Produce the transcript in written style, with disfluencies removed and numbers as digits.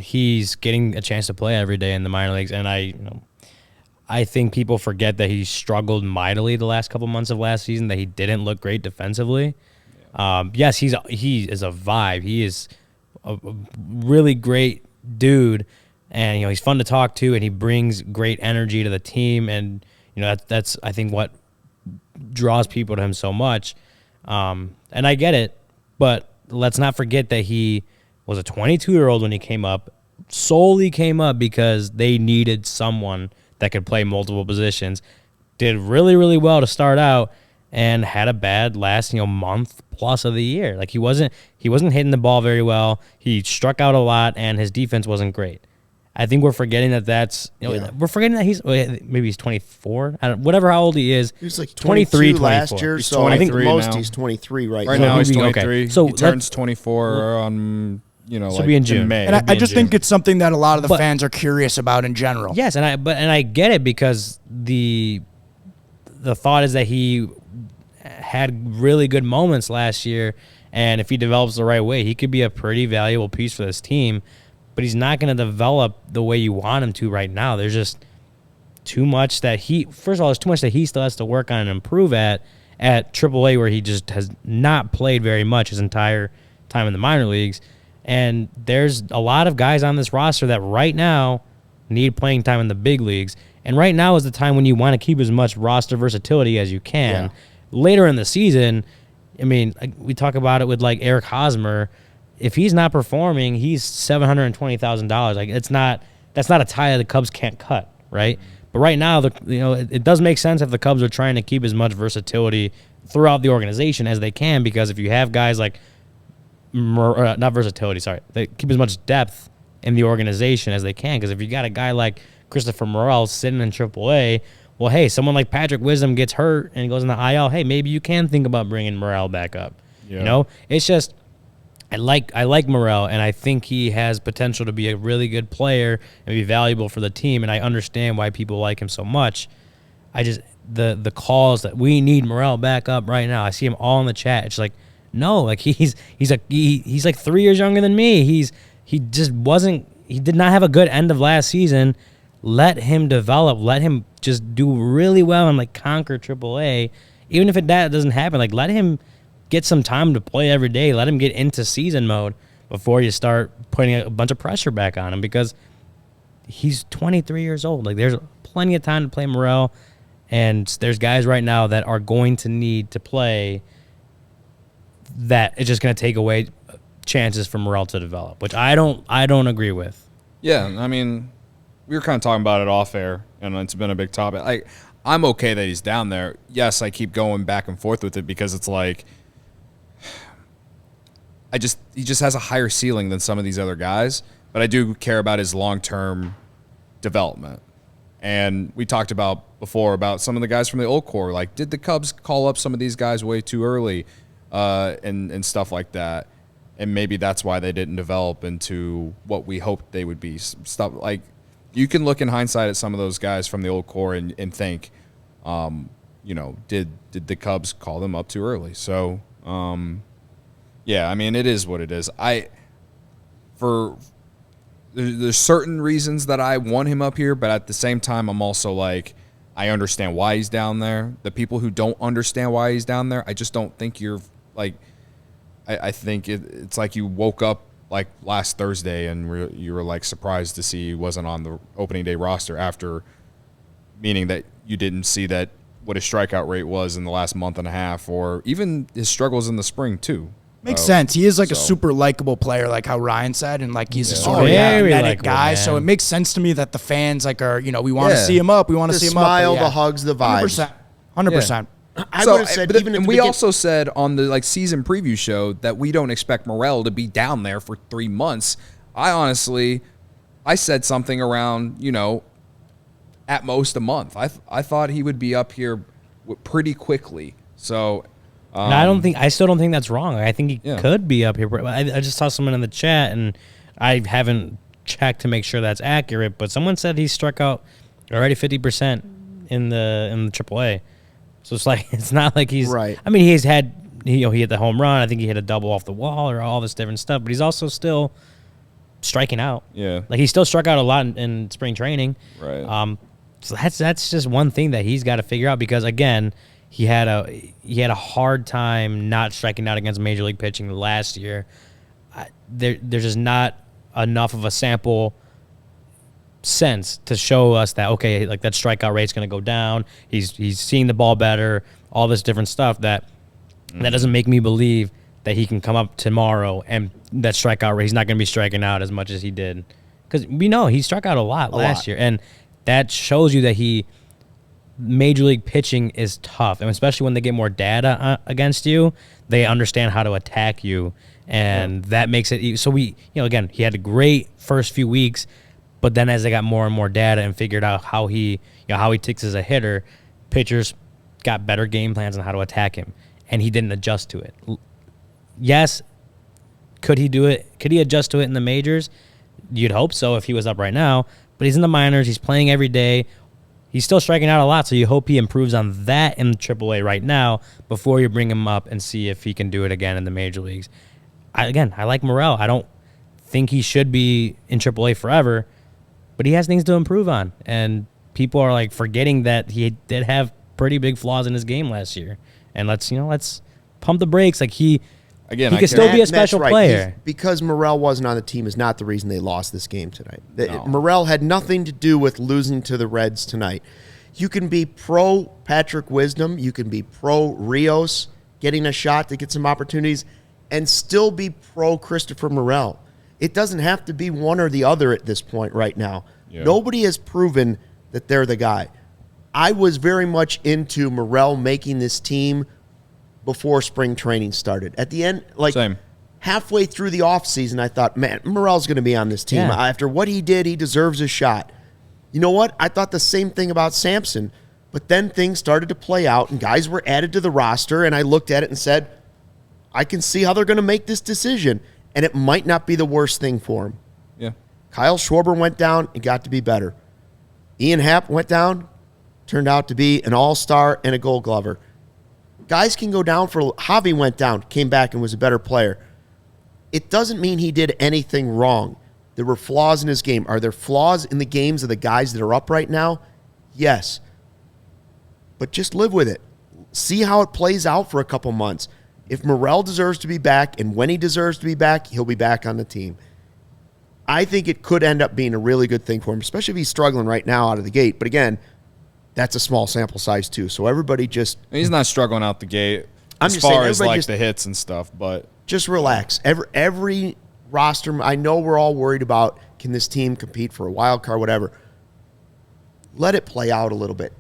he's getting a chance to play every day in the minor leagues, and I think people forget that he struggled mightily the last couple months of last season, that he didn't look great defensively. Yes, he is a vibe. He is a really great dude, and he's fun to talk to, and he brings great energy to the team, and that's I think what draws people to him so much. And I get it, but let's not forget that he was a 22-year-old when he came up, solely came up because they needed someone that could play multiple positions. Did really, really well to start out, and had a bad last month plus of the year. Like he wasn't hitting the ball very well. He struck out a lot, and his defense wasn't great. I think we're forgetting we're forgetting that he's 24. Whatever how old he is. He was like 23 last year, he's so I think most now. He's 23 right Right now. now he's 23. Okay. So he turns 24 on be in June. May. And I just think it's something that a lot of the fans are curious about in general. Yes, and I get it, because the thought is that he had really good moments last year, and if he develops the right way, he could be a pretty valuable piece for this team. But he's not going to develop the way you want him to right now. There's just too much that first of all, there's too much that he still has to work on and improve at AAA, where he just has not played very much his entire time in the minor leagues. And there's a lot of guys on this roster that right now need playing time in the big leagues. And right now is the time when you want to keep as much roster versatility as you can. Yeah. Later in the season, we talk about it with like Eric Hosmer. If he's not performing, he's $720,000. Like that's not a tie that the Cubs can't cut, right? But right now, it does make sense if the Cubs are trying to keep as much versatility throughout the organization as they can, because if you have guys like not versatility, sorry, they keep as much depth in the organization as they can. Because if you got a guy like Christopher Morel sitting in AAA, well, hey, someone like Patrick Wisdom gets hurt and goes in the IL. Hey, maybe you can think about bringing Morel back up. Yeah. It's just. I like Morel, and I think he has potential to be a really good player and be valuable for the team, and I understand why people like him so much. I just the calls that we need Morel back up right now. I see him all in the chat. It's like, no, like he's like 3 years younger than me. He did not have a good end of last season. Let him develop. Let him just do really well and like conquer AAA. Even if that doesn't happen, like let him get some time to play every day. Let him get into season mode before you start putting a bunch of pressure back on him, because he's 23 years old. Like there's plenty of time to play Morel, and there's guys right now that are going to need to play that it's just going to take away chances for Morel to develop, which I don't agree with. Yeah, we were kind of talking about it off air, and it's been a big topic. I'm okay that he's down there. Yes, I keep going back and forth with it because it's like, he just has a higher ceiling than some of these other guys, but I do care about his long-term development. And we talked about before about some of the guys from the old core. Like, did the Cubs call up some of these guys way too early and stuff like that? And maybe that's why they didn't develop into what we hoped they would be. Stuff like, you can look in hindsight at some of those guys from the old core and think, did the Cubs call them up too early? So, yeah, it is what it is. There's certain reasons that I want him up here, but at the same time, I'm also like, I understand why he's down there. The people who don't understand why he's down there, I just don't think you're like, I think it's like you woke up like last Thursday and you were like surprised to see he wasn't on the opening day roster meaning that you didn't see that what his strikeout rate was in the last month and a half, or even his struggles in the spring too. Makes sense. He is like a super likable player, like how Ryan said, and like he's a sort of magnetic guy. Man. So it makes sense to me that the fans are, we want to see him up. We want to see him up. The smile, the hugs, the vibes. 100%. I would have said and we also said on the season preview show that we don't expect Morel to be down there for 3 months. I said something around, at most a month. I thought he would be up here pretty quickly. So. I still don't think that's wrong. I think he could be up here. I just saw someone in the chat, and I haven't checked to make sure that's accurate, but someone said he struck out already 50% in the AAA. So it's like, it's not like he's right. He hit the home run. I think he hit a double off the wall or all this different stuff, but he's also still striking out. Yeah. Like he still struck out a lot in spring training. Right. So that's just one thing that he's got to figure out because again, he had a hard time not striking out against major league pitching last year. There's just not enough of a sample sense to show us that okay, like that strikeout rate's going to go down. He's seeing the ball better, all this different stuff that doesn't make me believe that he can come up tomorrow and that strikeout rate, he's not going to be striking out as much as he did. Because we know he struck out a lot last year, and that shows you that major league pitching is tough, and especially when they get more data against you, they understand how to attack you, and that makes it. So again, he had a great first few weeks, but then as they got more and more data and figured out how he ticks as a hitter, pitchers got better game plans on how to attack him, and he didn't adjust to it. Yes, could he do it? Could he adjust to it in the majors? You'd hope so if he was up right now, but he's in the minors. He's playing every day. He's still striking out a lot, so you hope he improves on that in AAA right now before you bring him up and see if he can do it again in the major leagues. I like Morel. I don't think he should be in AAA forever, but he has things to improve on, and people are like forgetting that he did have pretty big flaws in his game last year. And let's pump the brakes. Like he can still be a special player. Because Morel wasn't on the team is not the reason they lost this game tonight. No. Morel had nothing to do with losing to the Reds tonight. You can be pro Patrick Wisdom, you can be pro Rios getting a shot to get some opportunities, and still be pro Christopher Morel. It doesn't have to be one or the other at this point right now. Yeah. Nobody has proven that they're the guy. I was very much into Morel making this team before spring training started. At the end, Same. Halfway through the offseason, I thought, man, Morel's going to be on this team. Yeah. After what he did, he deserves a shot. You know what? I thought the same thing about Sampson, but then things started to play out, and guys were added to the roster, and I looked at it and said, I can see how they're going to make this decision, and it might not be the worst thing for him. Yeah. Kyle Schwarber went down and got to be better. Ian Happ went down, turned out to be an all-star and a Gold Glover. Guys can go down for Javi went down, came back and was a better player. It doesn't mean he did anything wrong. There were flaws in his game. Are there flaws in the games of the guys that are up right now? Yes. But just live with it. See how it plays out for a couple months. If Morel deserves to be back, and when he deserves to be back, he'll be back on the team. I think it could end up being a really good thing for him, especially if he's struggling right now out of the gate. But again, that's a small sample size too. So everybody just... He's not struggling out the gate as far as like the hits and stuff, but... Just relax. Every roster, I know we're all worried about, can this team compete for a wild card, whatever. Let it play out a little bit.